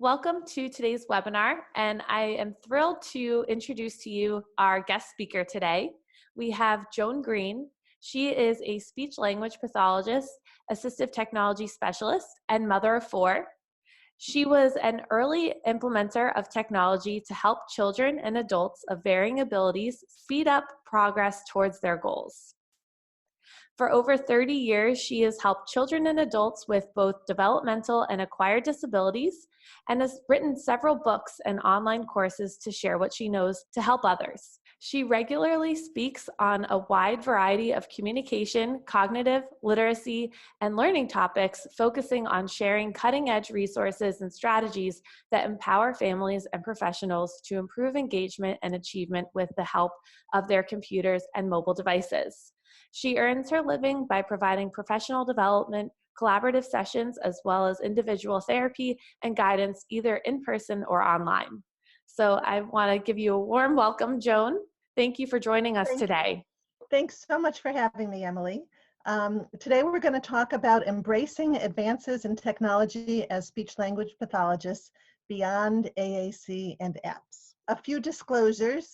Welcome to today's webinar, and I am thrilled to introduce to you our guest speaker today. We have Joan Green. She is a speech language pathologist, assistive technology specialist, and mother of four. She was an early implementer of technology to help children and adults of varying abilities speed up progress towards their goals. For over 30 years, she has helped children and adults with both developmental and acquired disabilities and has written several books and online courses to share what she knows to help others. She regularly speaks on a wide variety of communication, cognitive, literacy, and learning topics, focusing on sharing cutting-edge resources and strategies that empower families and professionals to improve engagement and achievement with the help of their computers and mobile devices. She earns her living by providing professional development, collaborative sessions, as well as individual therapy and guidance, either in person or online. So I want to give you a warm welcome, Joan. Thank you for joining us today. Thanks so much for having me, Emily. Today we're going to talk about embracing advances in technology as speech-language pathologists beyond AAC and apps. A few disclosures.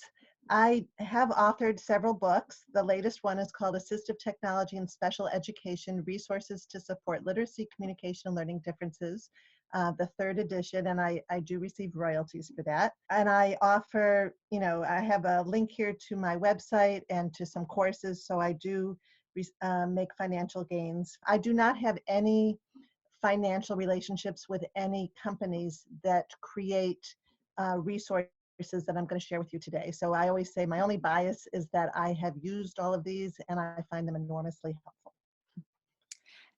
I have authored several books. The latest one is called Assistive Technology and Special Education, Resources to Support Literacy, Communication, and Learning Differences, the third edition, and I do receive royalties for that. And I offer, I have a link here to my website and to some courses, so I do make financial gains. I do not have any financial relationships with any companies that create resources that I'm going to share with you today. So I always say my only bias is that I have used all of these and I find them enormously helpful.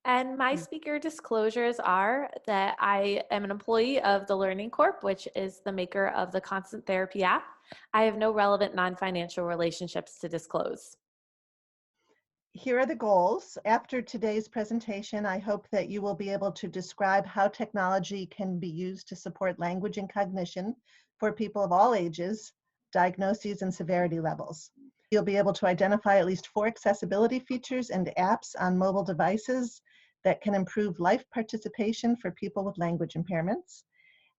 And my speaker disclosures are that I am an employee of the Learning Corp, which is the maker of the Constant Therapy app. I have no relevant non-financial relationships to disclose. Here are the goals. After today's presentation, I hope that you will be able to describe how technology can be used to support language and cognition for people of all ages, diagnoses, and severity levels. You'll be able to identify at least 4 accessibility features and apps on mobile devices that can improve life participation for people with language impairments,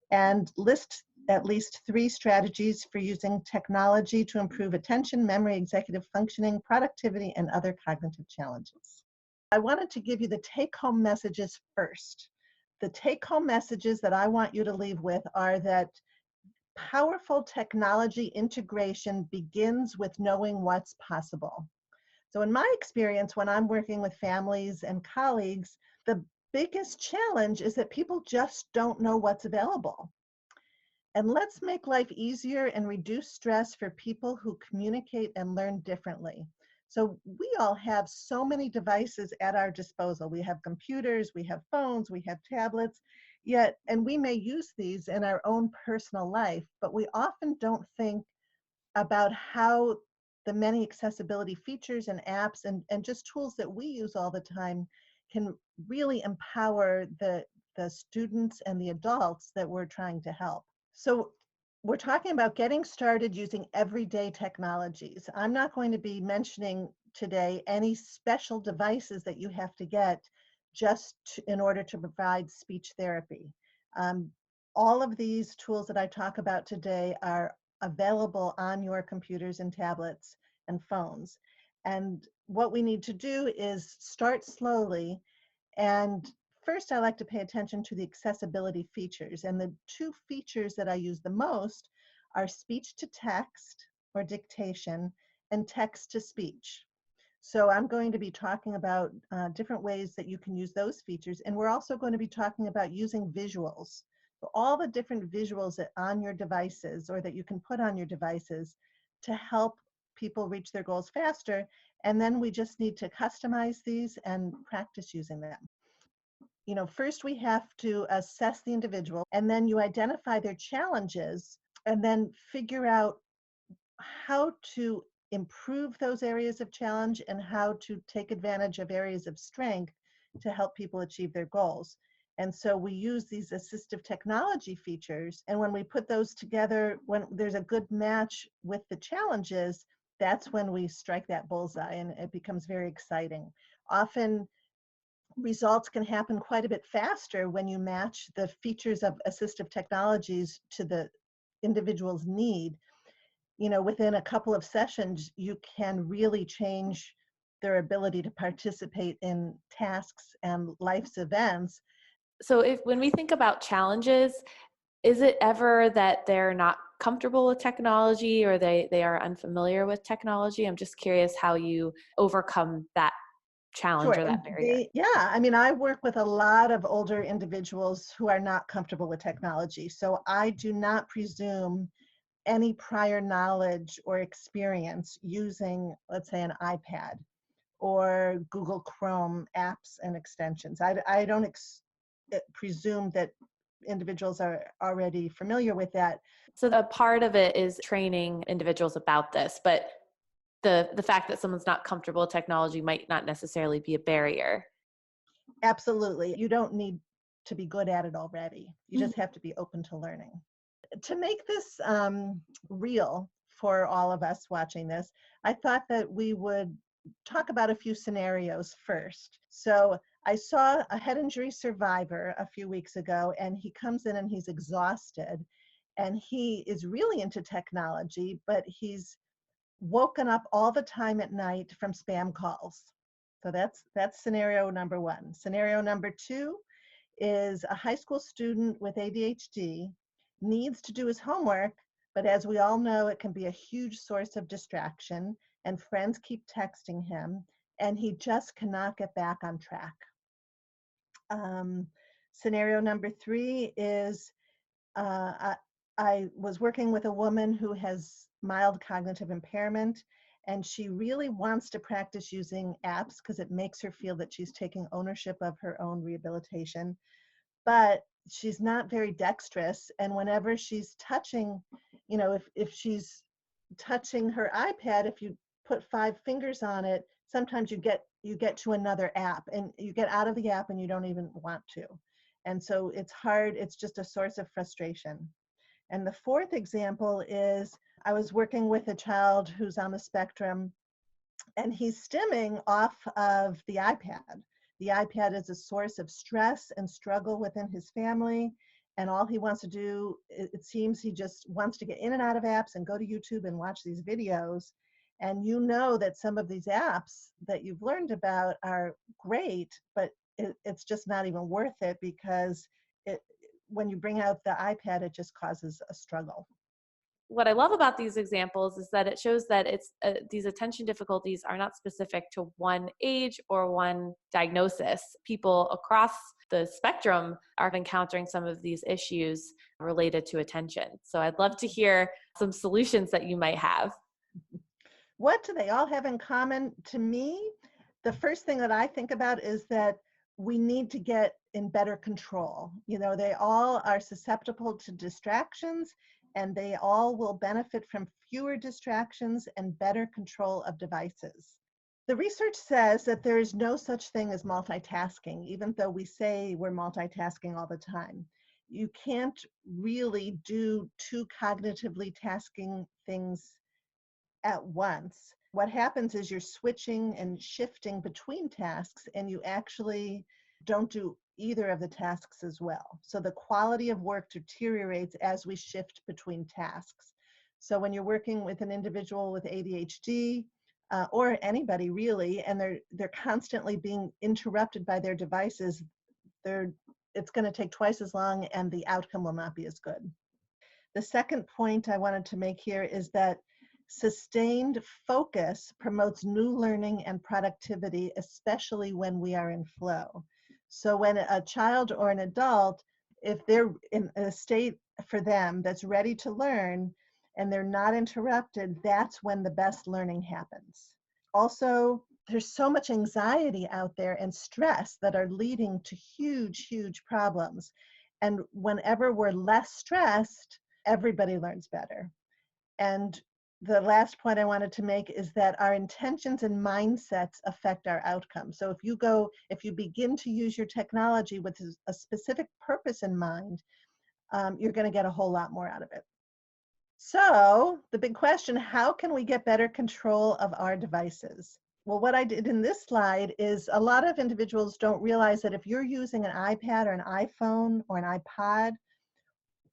and list at least 3 strategies for using technology to improve attention, memory, executive functioning, productivity, and other cognitive challenges. I wanted to give you the take-home messages first. The take-home messages that I want you to leave with are that powerful technology integration begins with knowing what's possible. So in my experience, when I'm working with families and colleagues, the biggest challenge is that people just don't know what's available. And let's make life easier and reduce stress for people who communicate and learn differently. So we all have so many devices at our disposal. We have computers, we have phones, we have tablets, and we may use these in our own personal life, but we often don't think about how the many accessibility features and apps and just tools that we use all the time can really empower the students and the adults that we're trying to help. So we're talking about getting started using everyday technologies. I'm not going to be mentioning today any special devices that you have to get just in order to provide speech therapy. All of these tools that I talk about today are available on your computers and tablets and phones. And what we need to do is start slowly. And first, I like to pay attention to the accessibility features. And the 2 features that I use the most are speech to text or dictation and text to speech. So I'm going to be talking about different ways that you can use those features. And we're also going to be talking about using visuals. So all the different visuals that on your devices or that you can put on your devices to help people reach their goals faster. And then we just need to customize these and practice using them. First we have to assess the individual, and then you identify their challenges and then figure out how to improve those areas of challenge and how to take advantage of areas of strength to help people achieve their goals. And so we use these assistive technology features, and when we put those together, when there's a good match with the challenges, that's when we strike that bullseye and it becomes very exciting. Often results can happen quite a bit faster when you match the features of assistive technologies to the individual's need. Within a couple of sessions, you can really change their ability to participate in tasks and life's events. So if when we think about challenges, is it ever that they're not comfortable with technology or they are unfamiliar with technology? I'm just curious how you overcome that challenge Sure. or And that barrier. I work with a lot of older individuals who are not comfortable with technology. So I do not presume any prior knowledge or experience using, let's say, an iPad or Google Chrome apps and extensions. I don't presume that individuals are already familiar with that. So a part of it is training individuals about this, but the fact that someone's not comfortable with technology might not necessarily be a barrier. Absolutely. You don't need to be good at it already. You just have to be open to learning. To make this real for all of us watching this, I thought that we would talk about a few scenarios first. So I saw a head injury survivor a few weeks ago, and he comes in and he's exhausted, and he is really into technology, but he's woken up all the time at night from spam calls. So that's scenario number one. Scenario number two is a high school student with ADHD needs to do his homework, but as we all know, it can be a huge source of distraction, and friends keep texting him, and he just cannot get back on track. Um, Scenario number three is I was working with a woman who has mild cognitive impairment, and she really wants to practice using apps because it makes her feel that she's taking ownership of her own rehabilitation. But she's not very dexterous, and whenever she's touching, if she's touching her iPad, if you put 5 fingers on it, sometimes you get to another app and you get out of the app and you don't even want to. And so it's hard, it's just a source of frustration. And the fourth example is I was working with a child who's on the spectrum, and he's stimming off of the iPad. The iPad is a source of stress and struggle within his family. And all he wants to do, it seems he just wants to get in and out of apps and go to YouTube and watch these videos. And you know that some of these apps that you've learned about are great, but it's just not even worth it because when you bring out the iPad, it just causes a struggle. What I love about these examples is that it shows that these attention difficulties are not specific to one age or one diagnosis. People across the spectrum are encountering some of these issues related to attention. So I'd love to hear some solutions that you might have. What do they all have in common? To me, the first thing that I think about is that we need to get in better control. They all are susceptible to distractions, and they all will benefit from fewer distractions and better control of devices. The research says that there is no such thing as multitasking, even though we say we're multitasking all the time. You can't really do two cognitively tasking things at once. What happens is you're switching and shifting between tasks, and you actually don't do either of the tasks as well. So the quality of work deteriorates as we shift between tasks. So when you're working with an individual with ADHD, or anybody really, and they're constantly being interrupted by their devices, it's going to take twice as long, and the outcome will not be as good. The second point I wanted to make here is that sustained focus promotes new learning and productivity, especially when we are in flow. So when a child or an adult, if they're in a state for them that's ready to learn and they're not interrupted, that's when the best learning happens. Also, there's so much anxiety out there and stress that are leading to huge, huge problems. And whenever we're less stressed, everybody learns better. And the last point I wanted to make is that our intentions and mindsets affect our outcomes. So if you begin to use your technology with a specific purpose in mind, you're going to get a whole lot more out of it. So the big question, how can we get better control of our devices? Well, what I did in this slide is a lot of individuals don't realize that if you're using an iPad or an iPhone or an iPod,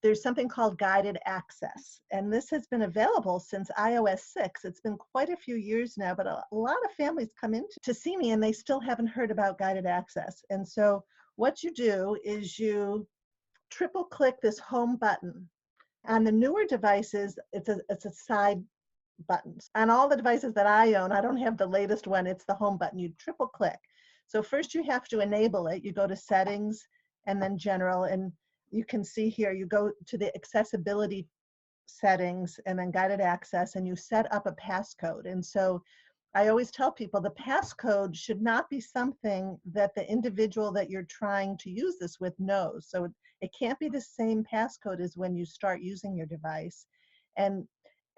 there's something called guided access. And this has been available since iOS 6. It's been quite a few years now, but a lot of families come in to see me and they still haven't heard about guided access. And so what you do is you triple click this home button. On the newer devices, it's a side button. On all the devices that I own, I don't have the latest one, it's the home button. You triple click. So first you have to enable it. You go to settings and then general, and you can see here, you go to the accessibility settings and then guided access, and you set up a passcode. And so I always tell people the passcode should not be something that the individual that you're trying to use this with knows. So it can't be the same passcode as when you start using your device. And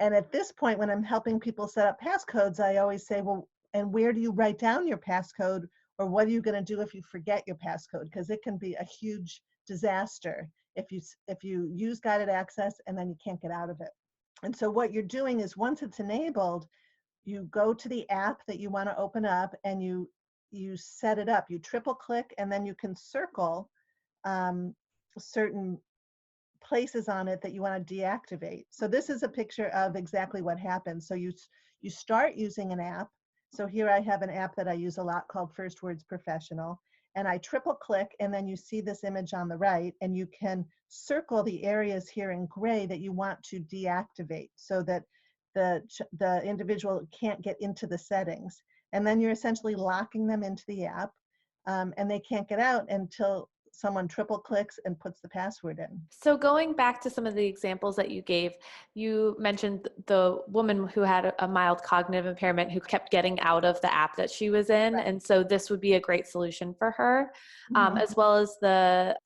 and at this point, when I'm helping people set up passcodes, I always say, well, and where do you write down your passcode? Or what are you going to do if you forget your passcode? Because it can be a huge disaster if you use guided access and then you can't get out of it. And so what you're doing is once it's enabled, you go to the app that you want to open up and you set it up. You triple click and then you can circle certain places on it that you want to deactivate. So this is a picture of exactly what happens. So you start using an app. So here I have an app that I use a lot called First Words Professional, and I triple click and then you see this image on the right, and you can circle the areas here in gray that you want to deactivate so that the individual can't get into the settings. And then you're essentially locking them into the app, and they can't get out until someone triple clicks and puts the password in. So going back to some of the examples that you gave, you mentioned the woman who had a mild cognitive impairment who kept getting out of the app that she was in. Right. And so this would be a great solution for her, Mhm. as well as the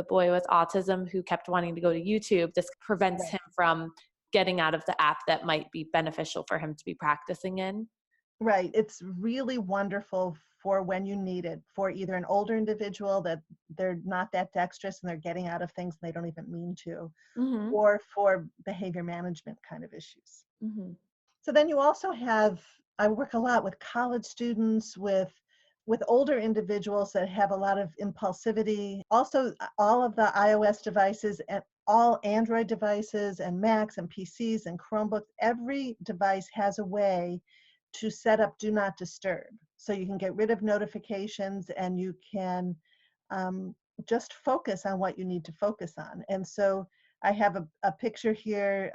boy with autism who kept wanting to go to YouTube. This prevents Right. him from getting out of the app that might be beneficial for him to be practicing in. Right. It's really wonderful for when you need it, for either an older individual that they're not that dexterous and they're getting out of things and they don't even mean to, Mm-hmm. or for behavior management kind of issues. Mm-hmm. So then you also have, I work a lot with college students, with older individuals that have a lot of impulsivity. Also, all of the iOS devices and all Android devices and Macs and PCs and Chromebooks, every device has a way to set up do not disturb. So you can get rid of notifications and you can just focus on what you need to focus on. And so I have a picture here,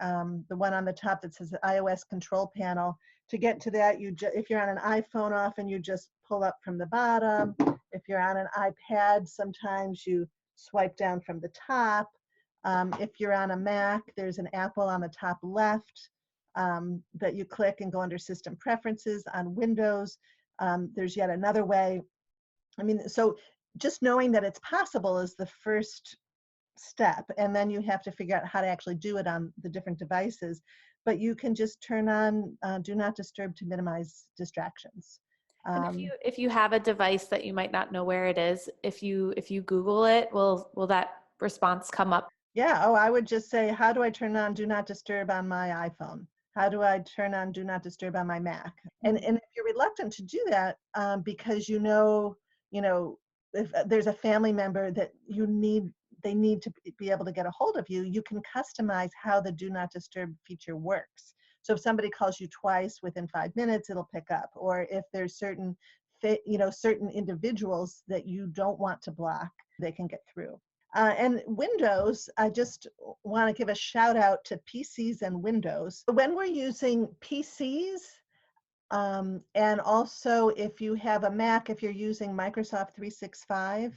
the one on the top that says iOS control panel. To get to that, if you're on an iPhone, often you just pull up from the bottom. If you're on an iPad, sometimes you swipe down from the top. If you're on a Mac, there's an Apple on the top left that you click and go under System Preferences. On Windows, there's yet another way. I mean, so just knowing that it's possible is the first step, and then you have to figure out how to actually do it on the different devices. But you can just turn on do not disturb to minimize distractions. And Um, if you have a device that you might not know where it is, if you Google it, will that response come up? yeah, oh, I would just say, how do I turn on do not disturb on my iPhone? How do I turn on do not disturb on my Mac? And if you're reluctant to do that because you know, if there's a family member that they need to be able to get a hold of you, you can customize how the do not disturb feature works. So if somebody calls you twice within 5 minutes, it'll pick up. Or if there's certain individuals that you don't want to block, they can get through. And Windows, I just want to give a shout out to PCs and Windows. When we're using PCs, and also if you have a Mac, if you're using Microsoft 365,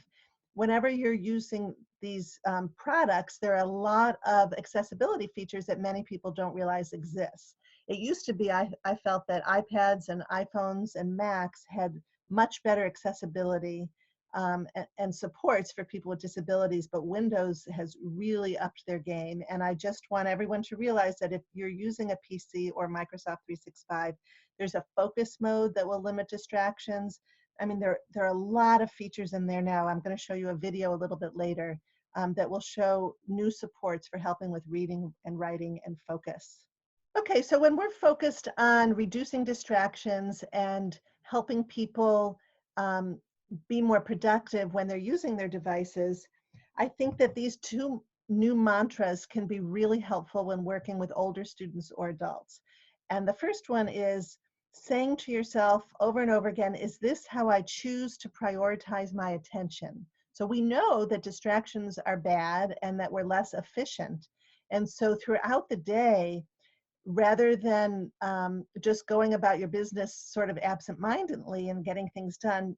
whenever you're using these products, there are a lot of accessibility features that many people don't realize exist. It used to be, I felt that iPads and iPhones and Macs had much better accessibility and supports for people with disabilities, but Windows has really upped their game. And I just want everyone to realize that if you're using a PC or Microsoft 365, there's a focus mode that will limit distractions. I mean, there are a lot of features in there now. I'm going to show you a video a little bit later that will show new supports for helping with reading and writing and focus. Okay, so when we're focused on reducing distractions and helping people um, be more productive when they're using their devices, I think that these two new mantras can be really helpful when working with older students or adults. And the first one is saying to yourself over and over again, is this how I choose to prioritize my attention? So we know that distractions are bad and that we're less efficient. And so throughout the day, rather than just going about your business sort of absentmindedly and getting things done,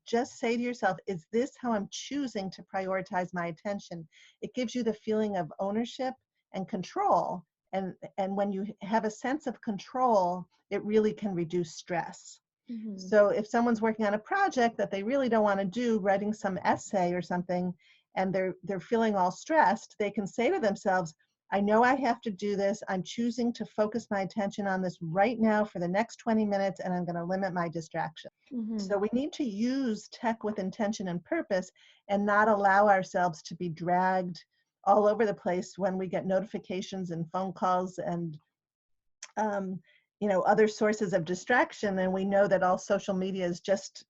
just say to yourself, is this how I'm choosing to prioritize my attention? It gives you the feeling of ownership and control. And when you have a sense of control, it really can reduce stress. Mm-hmm. So if someone's working on a project that they really don't want to do, writing some essay or something, and they're feeling all stressed, they can say to themselves, I know I have to do this. I'm choosing to focus my attention on this right now for the next 20 minutes, and I'm going to limit my distraction. Mm-hmm. So we need to use tech with intention and purpose and not allow ourselves to be dragged all over the place when we get notifications and phone calls and um, other sources of distraction, and we know that all social media is just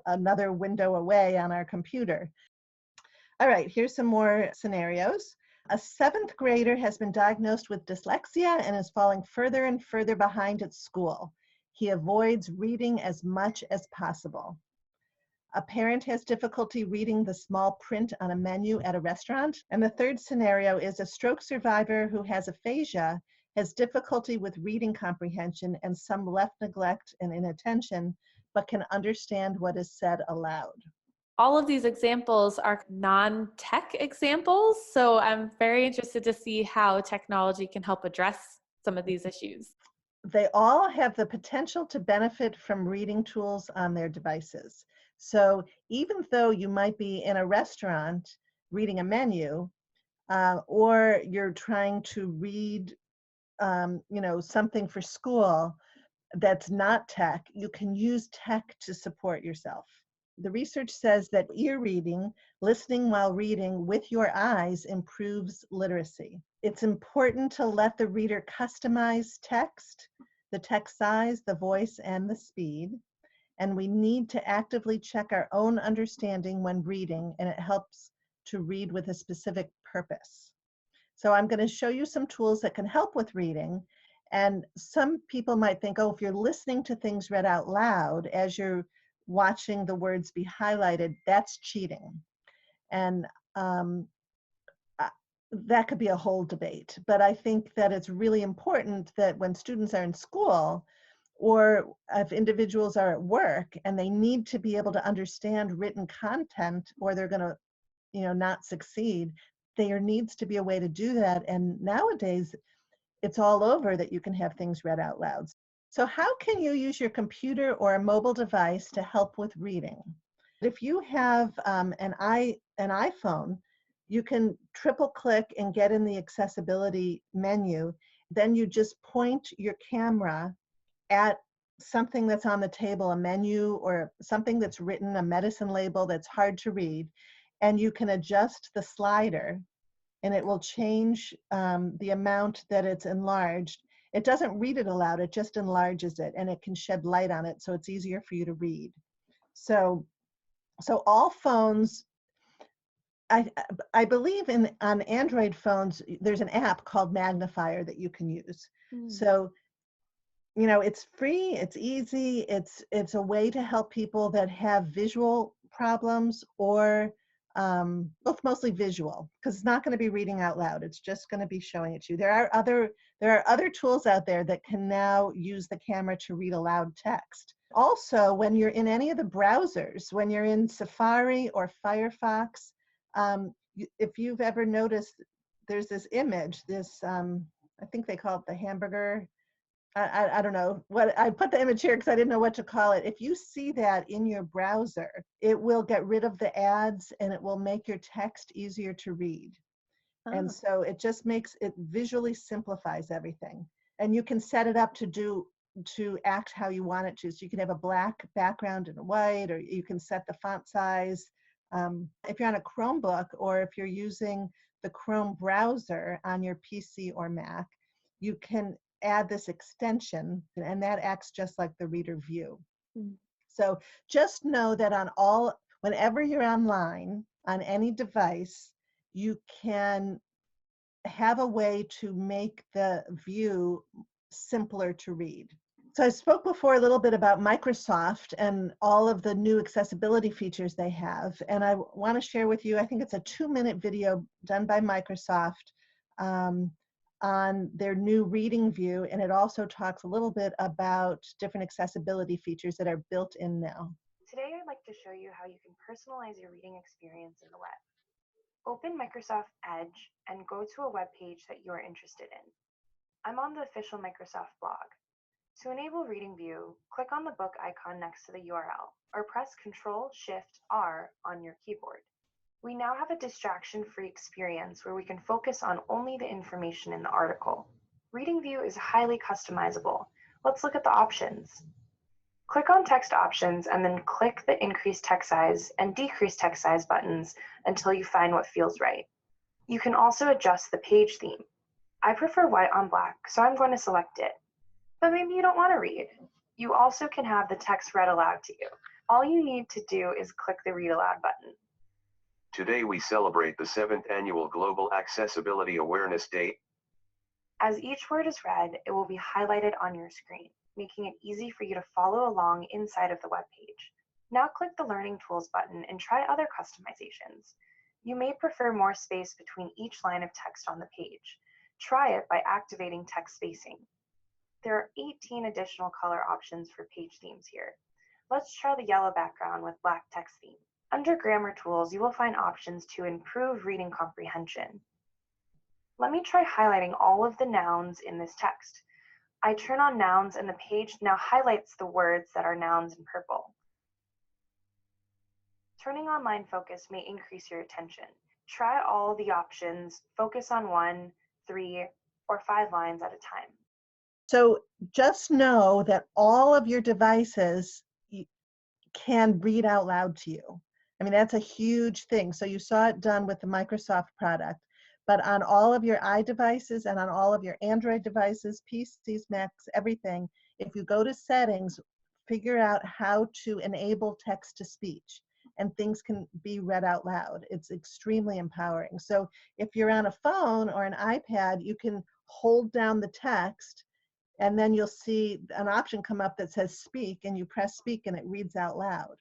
another window away on our computer. All right, here's some more scenarios. A seventh grader has been diagnosed with dyslexia and is falling further and further behind at school. He avoids reading as much as possible. A parent has difficulty reading the small print on a menu at a restaurant. And the third scenario is a stroke survivor who has aphasia has difficulty with reading comprehension and some left neglect and inattention, but can understand what is said aloud. All of these examples are non-tech examples, so I'm very interested to see how technology can help address some of these issues. They all have the potential to benefit from reading tools on their devices. So even though you might be in a restaurant reading a menu, or you're trying to read something for school that's not tech, you can use tech to support yourself. The research says that ear reading, listening while reading with your eyes, improves literacy. It's important to let the reader customize text, the text size, the voice, and the speed. And we need to actively check our own understanding when reading, and it helps to read with a specific purpose. So I'm going to show you some tools that can help with reading. And some people might think, oh, if you're listening to things read out loud as you're watching the words be highlighted, that's cheating. And that could be a whole debate. But I think that it's really important that when students are in school, or if individuals are at work and they need to be able to understand written content, or they're going to not succeed, there needs to be a way to do that. And nowadays it's all over that you can have things read out loud. So how can you use your computer or a mobile device to help with reading? If you have an iPhone, you can triple click and get in the accessibility menu. Then you just point your camera at something that's on the table, a menu or something that's written, a medicine label that's hard to read, and you can adjust the slider and it will change the amount that it's enlarged. It doesn't read it aloud, it just enlarges it, and it can shed light on it so it's easier for you to read. So all phones, I believe on Android phones, there's an app called Magnifier that you can use. So it's free, it's easy, it's a way to help people that have visual problems, or both, mostly visual, because it's not going to be reading out loud, it's just going to be showing it to you. There are other tools out there that can now use the camera to read aloud text. Also, when you're in any of the browsers, when you're in Safari or Firefox, if you've ever noticed, there's this image, this I think they call it the hamburger. I don't know what, I put the image here because I didn't know what to call it. If you see that in your browser, it will get rid of the ads and it will make your text easier to read. And so it just makes it visually simplifies everything. And you can set it up to act how you want it to. So you can have a black background and a white, or you can set the font size. If you're on a Chromebook, or if you're using the Chrome browser on your PC or Mac, you can add this extension, and that acts just like the reader view. So just know that whenever you're online on any device, you can have a way to make the view simpler to read. So I spoke before a little bit about Microsoft and all of the new accessibility features they have. And I want to share with you, I think it's a 2-minute video done by Microsoft on their new reading view. And it also talks a little bit about different accessibility features that are built in now. Today I'd like to show you how you can personalize your reading experience in the web. Open Microsoft Edge and go to a web page that you are interested in. I'm on the official Microsoft blog. To enable Reading View, click on the book icon next to the URL, or press Ctrl-Shift-R on your keyboard. We now have a distraction-free experience where we can focus on only the information in the article. Reading View is highly customizable. Let's look at the options. Click on Text Options and then click the Increase Text Size and Decrease Text Size buttons until you find what feels right. You can also adjust the page theme. I prefer white on black, so I'm going to select it. But maybe you don't want to read. You also can have the text read aloud to you. All you need to do is click the Read Aloud button. Today we celebrate the 7th Annual Global Accessibility Awareness Day. As each word is read, it will be highlighted on your screen, making it easy for you to follow along inside of the web page. Now click the Learning Tools button and try other customizations. You may prefer more space between each line of text on the page. Try it by activating text spacing. There are 18 additional color options for page themes here. Let's try the yellow background with black text theme. Under Grammar Tools, you will find options to improve reading comprehension. Let me try highlighting all of the nouns in this text. I turn on nouns and the page now highlights the words that are nouns in purple. Turning on line focus may increase your attention. Try all the options, focus on 1, 3, or 5 lines at a time. So just know that all of your devices can read out loud to you. I mean, that's a huge thing. So you saw it done with the Microsoft product, but on all of your iDevices and on all of your Android devices, PCs, Macs, everything, if you go to settings, figure out how to enable text to speech and things can be read out loud. It's extremely empowering. So if you're on a phone or an iPad, you can hold down the text and then you'll see an option come up that says speak and you press speak and it reads out loud.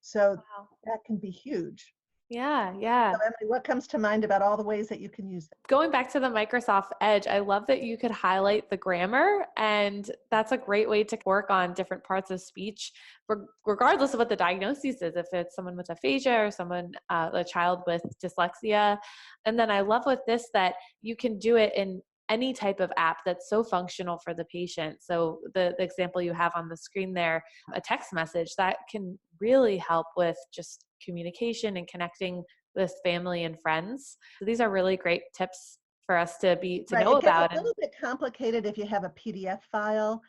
So Wow. that can be huge. Yeah, yeah. So Emily, what comes to mind about all the ways that you can use it? Going back to the Microsoft Edge, I love that you could highlight the grammar, and that's a great way to work on different parts of speech, regardless of what the diagnosis is, if it's someone with aphasia or someone, a child with dyslexia. And then I love with this that you can do it in any type of app that's so functional for the patient. So the example you have on the screen there, a text message, that can really help with just communication and connecting with family and friends. So these are really great tips for us to Right, know it gets about. a little bit complicated if you have a PDF file,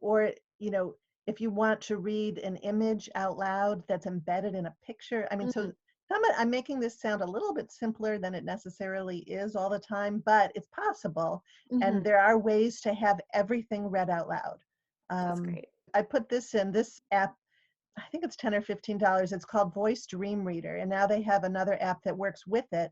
or if you want to read an image out loud that's embedded in a picture. I mean, so I'm making this sound a little bit simpler than it necessarily is all the time, but it's possible. And there are ways to have everything read out loud. That's great. I put this app, I think it's $10 or $15. It's called Voice Dream Reader. And now they have another app that works with it,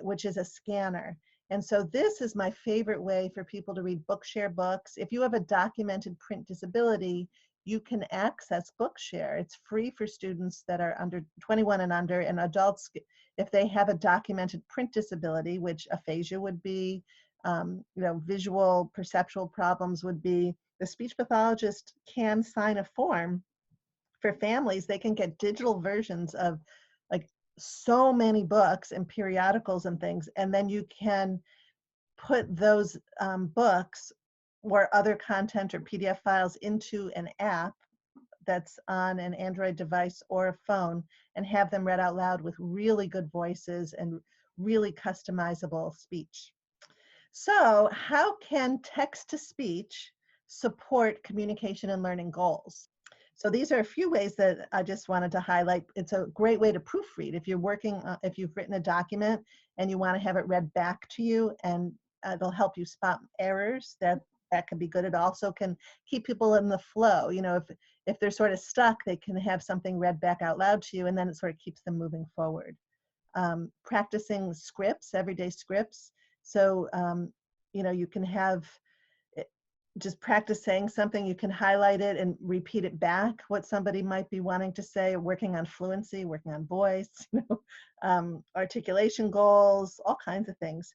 which is a scanner. And so this is my favorite way for people to read Bookshare books. If you have a documented print disability, you can access Bookshare. It's free for students that are under 21 and under, and adults, if they have a documented print disability, which aphasia would be, visual perceptual problems would be, the speech pathologist can sign a form for families. They can get digital versions of like so many books and periodicals and things, and then you can put those books or other content or PDF files into an app that's on an Android device or a phone and have them read out loud with really good voices and really customizable speech. So how can text-to-speech support communication and learning goals? So these are a few ways that I just wanted to highlight. It's a great way to proofread. If if you've written a document and you want to have it read back to you, and it'll help you spot errors, that can be good. It also can keep people in the flow. If they're sort of stuck, they can have something read back out loud to you, and then it sort of keeps them moving forward. Practicing scripts, everyday scripts. So, you can have just practice saying something. You can highlight it and repeat it back, what somebody might be wanting to say, working on fluency, working on voice, articulation goals, all kinds of things.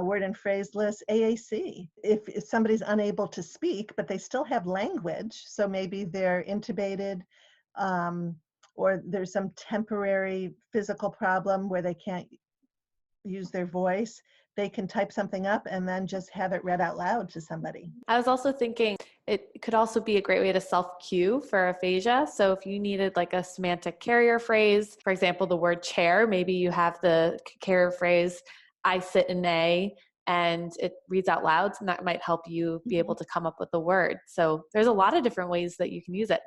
Word and phrase lists, AAC. If somebody's unable to speak, but they still have language, so maybe they're intubated, or there's some temporary physical problem where they can't use their voice, they can type something up and then just have it read out loud to somebody. I was also thinking it could also be a great way to self-cue for aphasia. So if you needed like a semantic carrier phrase, for example, the word chair, maybe you have the carrier phrase, I sit in A, and it reads out loud, and that might help you be able to come up with the word. So there's a lot of different ways that you can use it.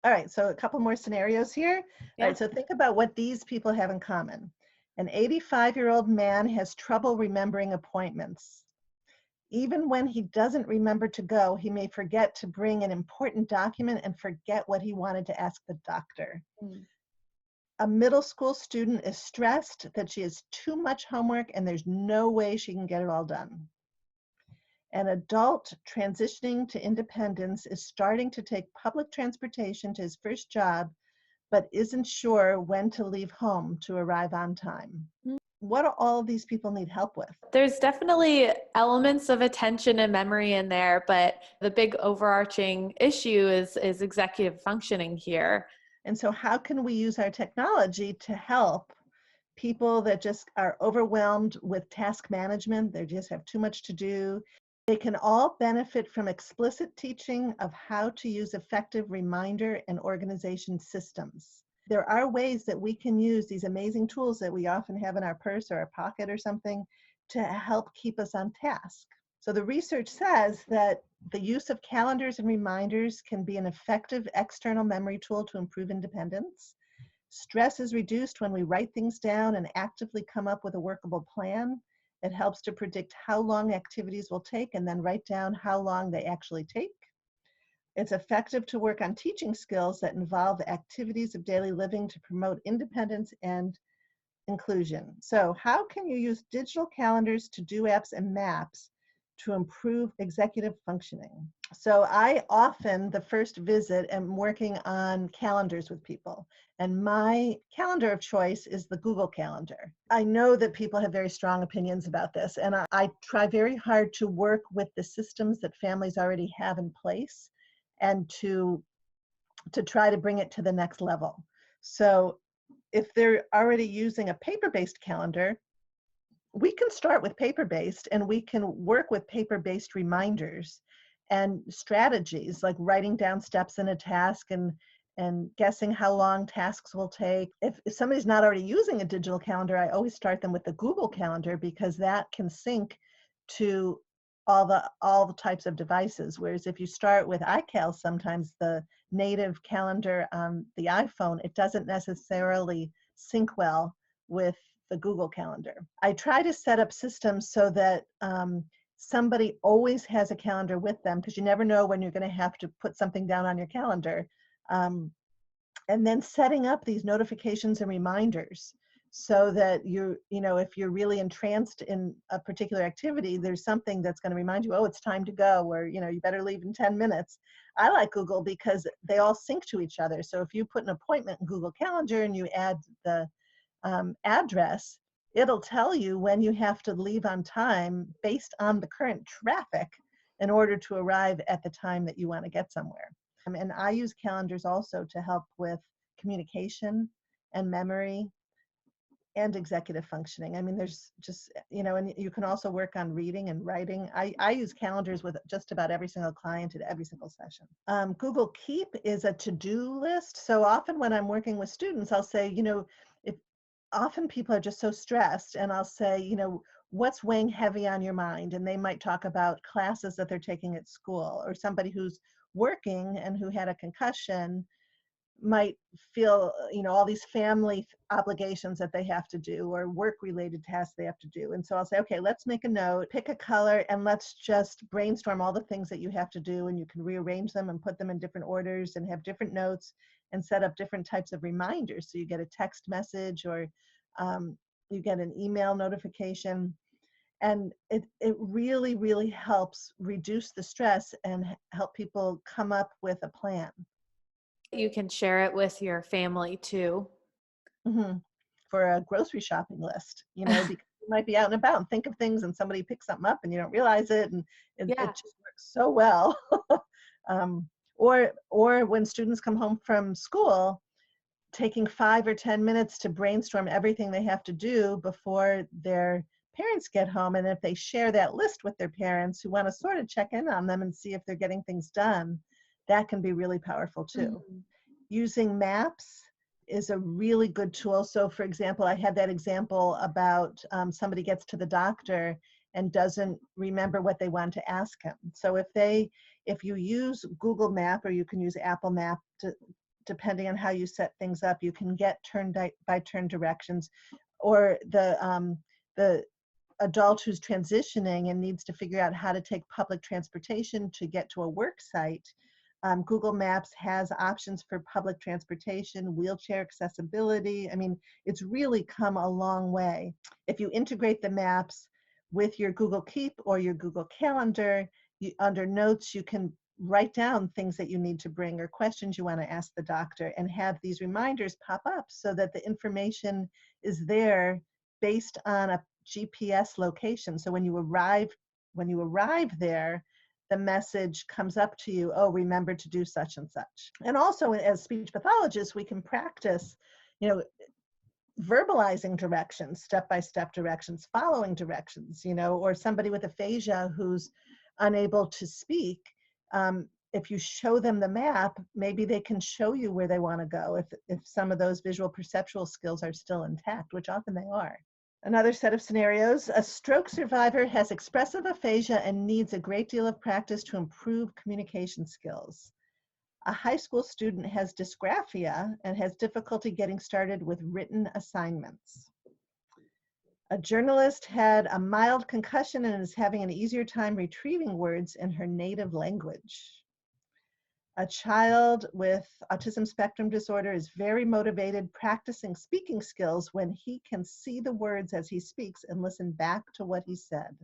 All right, so a couple more scenarios here. Yeah. All right, so think about what these people have in common. An 85-year-old man has trouble remembering appointments. Even when he doesn't remember to go, he may forget to bring an important document and forget what he wanted to ask the doctor. A middle school student is stressed that she has too much homework and there's no way she can get it all done. An adult transitioning to independence is starting to take public transportation to his first job, but isn't sure when to leave home to arrive on time. What do all of these people need help with? There's definitely elements of attention and memory in there, but the big overarching issue is executive functioning here. And so how can we use our technology to help people that just are overwhelmed with task management? They just have too much to do. They can all benefit from explicit teaching of how to use effective reminder and organization systems. There are ways that we can use these amazing tools that we often have in our purse or our pocket or something to help keep us on task. So the research says that the use of calendars and reminders can be an effective external memory tool to improve independence. Stress is reduced when we write things down and actively come up with a workable plan. It helps to predict how long activities will take and then write down how long they actually take. It's effective to work on teaching skills that involve activities of daily living to promote independence and inclusion. So how can you use digital calendars, to-do apps, and maps to improve executive functioning? So I often, the first visit, am working on calendars with people. And my calendar of choice is the Google Calendar. I know that people have very strong opinions about this, and I try very hard to work with the systems that families already have in place and to try to bring it to the next level. So if they're already using a paper-based calendar, we can start with paper-based, and we can work with paper-based reminders and strategies like writing down steps in a task and guessing how long tasks will take. If somebody's not already using a digital calendar, I always start them with the Google Calendar, because that can sync to all the types of devices. Whereas if you start with iCal, sometimes the native calendar on the iPhone, it doesn't necessarily sync well with the Google Calendar. I try to set up systems so that somebody always has a calendar with them, because you never know when you're going to have to put something down on your calendar. And then setting up these notifications and reminders so that if you're really entranced in a particular activity, there's something that's going to remind you, oh, it's time to go, or you better leave in 10 minutes. I like Google because they all sync to each other. So if you put an appointment in Google Calendar and you add the address, it'll tell you when you have to leave on time based on the current traffic in order to arrive at the time that you want to get somewhere. And I use calendars also to help with communication and memory and executive functioning. I mean, there's just, and you can also work on reading and writing. I use calendars with just about every single client at every single session. Google Keep is a to-do list. So often when I'm working with students, I'll say, if often people are just so stressed, and I'll say, what's weighing heavy on your mind? And they might talk about classes that they're taking at school, or somebody who's working and who had a concussion might feel, all these family obligations that they have to do or work-related tasks they have to do. And so I'll say, okay, let's make a note, pick a color, and let's just brainstorm all the things that you have to do, and you can rearrange them and put them in different orders and have different notes and set up different types of reminders. So you get a text message or you get an email notification. And it really, really helps reduce the stress and help people come up with a plan. You can share it with your family too. Mm-hmm. For a grocery shopping list, because you might be out and about and think of things and somebody picks something up and you don't realize it, and it just works so well. Or when students come home from school, taking 5 or 10 minutes to brainstorm everything they have to do before their parents get home. And if they share that list with their parents who want to sort of check in on them and see if they're getting things done, that can be really powerful too. Mm-hmm. Using maps is a really good tool. So for example, I had that example about somebody gets to the doctor and doesn't remember what they want to ask him. So if you use Google Map, or you can use Apple Map, depending on how you set things up, you can get turn by turn directions. Or the adult who's transitioning and needs to figure out how to take public transportation to get to a work site, Google Maps has options for public transportation, wheelchair accessibility. I mean, it's really come a long way. If you integrate the maps with your Google Keep or your Google Calendar, under Notes, you can write down things that you need to bring or questions you want to ask the doctor, and have these reminders pop up so that the information is there based on a GPS location. So when you arrive there, the message comes up to you, oh, remember to do such and such. And also, as speech pathologists, we can practice, verbalizing directions, step-by-step directions, following directions, or somebody with aphasia who's unable to speak. If you show them the map, maybe they can show you where they want to go if some of those visual perceptual skills are still intact, which often they are. Another set of scenarios: a stroke survivor has expressive aphasia and needs a great deal of practice to improve communication skills. A high school student has dysgraphia and has difficulty getting started with written assignments. A journalist had a mild concussion and is having an easier time retrieving words in her native language. A child with autism spectrum disorder is very motivated practicing speaking skills when he can see the words as he speaks and listen back to what he said.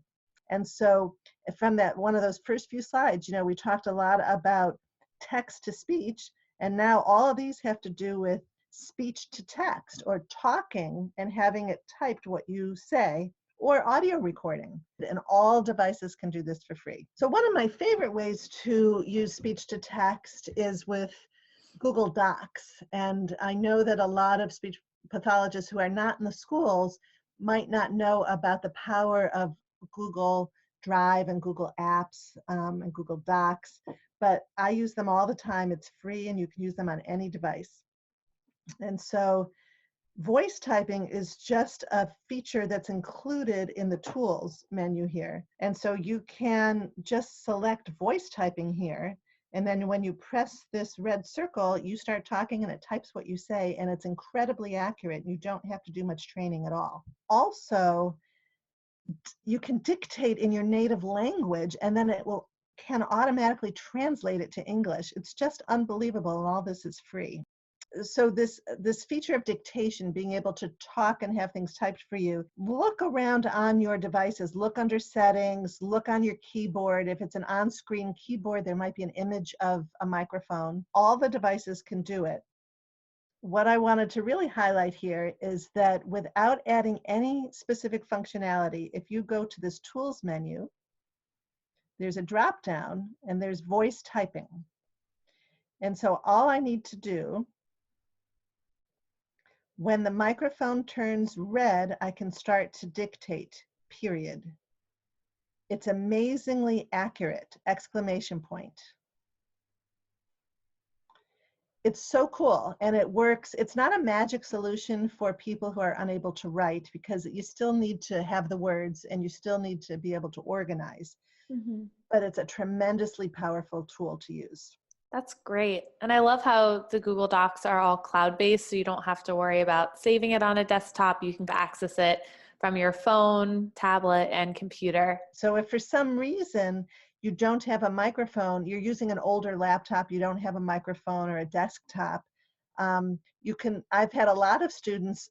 And so from that, one of those first few slides, we talked a lot about text to speech, and now all of these have to do with speech to text, or talking and having it typed what you say, or audio recording. And all devices can do this for free. So one of my favorite ways to use speech to text is with Google Docs. And I know that a lot of speech pathologists who are not in the schools might not know about the power of Google Drive and Google Apps and Google Docs, but I use them all the time. It's free and you can use them on any device. And so voice typing is just a feature that's included in the tools menu here. And so you can just select voice typing here. And then when you press this red circle, you start talking and it types what you say, and it's incredibly accurate. You don't have to do much training at all. Also, you can dictate in your native language, and then can automatically translate it to English. It's just unbelievable, and all this is free. So this feature of dictation, being able to talk and have things typed for you, look around on your devices, look under settings, look on your keyboard. If it's an on-screen keyboard, there might be an image of a microphone. All the devices can do it. What I wanted to really highlight here is that without adding any specific functionality, if you go to this tools menu, there's a drop down and there's voice typing. And so all I need to do, when the microphone turns red, I can start to dictate, period. It's amazingly accurate, exclamation point. It's so cool, and it works. It's not a magic solution for people who are unable to write, because you still need to have the words and you still need to be able to organize. Mm-hmm. But it's a tremendously powerful tool to use. That's great. And I love how the Google Docs are all cloud-based, so you don't have to worry about saving it on a desktop. You can access it from your phone, tablet, and computer. So if for some reason you don't have a microphone, you're using an older laptop, you don't have a microphone or a desktop, I've had a lot of students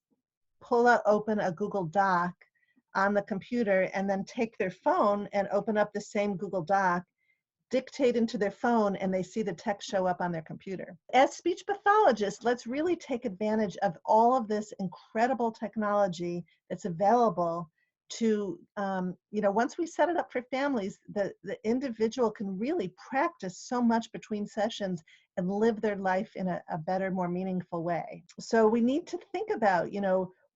open a Google Doc on the computer and then take their phone and open up the same Google Doc, dictate into their phone, and they see the text show up on their computer. As speech pathologists, let's really take advantage of all of this incredible technology that's available to, once we set it up for families, the individual can really practice so much between sessions and live their life in a better, more meaningful way. So we need to think about,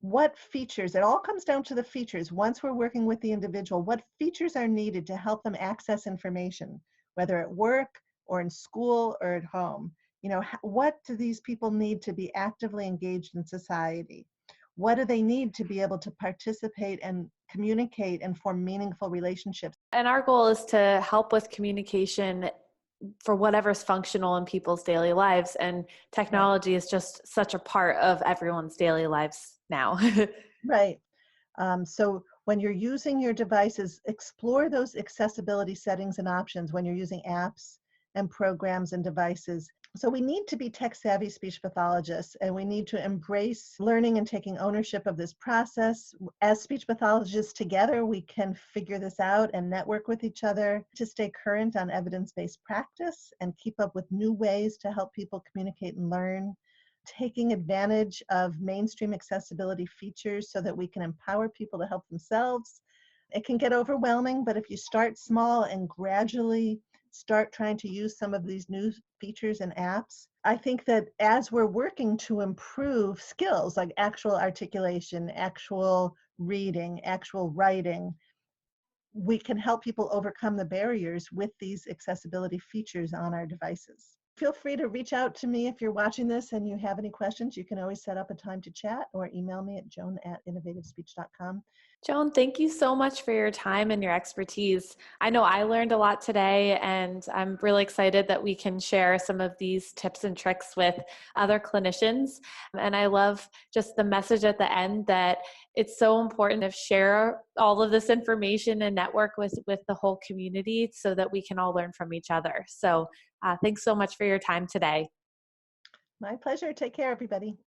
what features, it all comes down to the features. Once we're working with the individual, what features are needed to help them access information, whether at work or in school or at home. What do these people need to be actively engaged in society? What do they need to be able to participate and communicate and form meaningful relationships? And our goal is to help with communication for whatever's functional in people's daily lives. And technology is just such a part of everyone's daily lives now. Right. So when you're using your devices, explore those accessibility settings and options when you're using apps and programs and devices. So we need to be tech-savvy speech pathologists, and we need to embrace learning and taking ownership of this process. As speech pathologists together, we can figure this out and network with each other to stay current on evidence-based practice and keep up with new ways to help people communicate and learn, taking advantage of mainstream accessibility features so that we can empower people to help themselves. It can get overwhelming, but if you start small and gradually start trying to use some of these new features and apps, I think that as we're working to improve skills like actual articulation, actual reading, actual writing, we can help people overcome the barriers with these accessibility features on our devices. Feel free to reach out to me if you're watching this and you have any questions. You can always set up a time to chat or email me at joan@innovativespeech.com. Joan, thank you so much for your time and your expertise. I know I learned a lot today, and I'm really excited that we can share some of these tips and tricks with other clinicians. And I love just the message at the end that it's so important to share all of this information and network with the whole community so that we can all learn from each other. So thanks so much for your time today. My pleasure. Take care, everybody.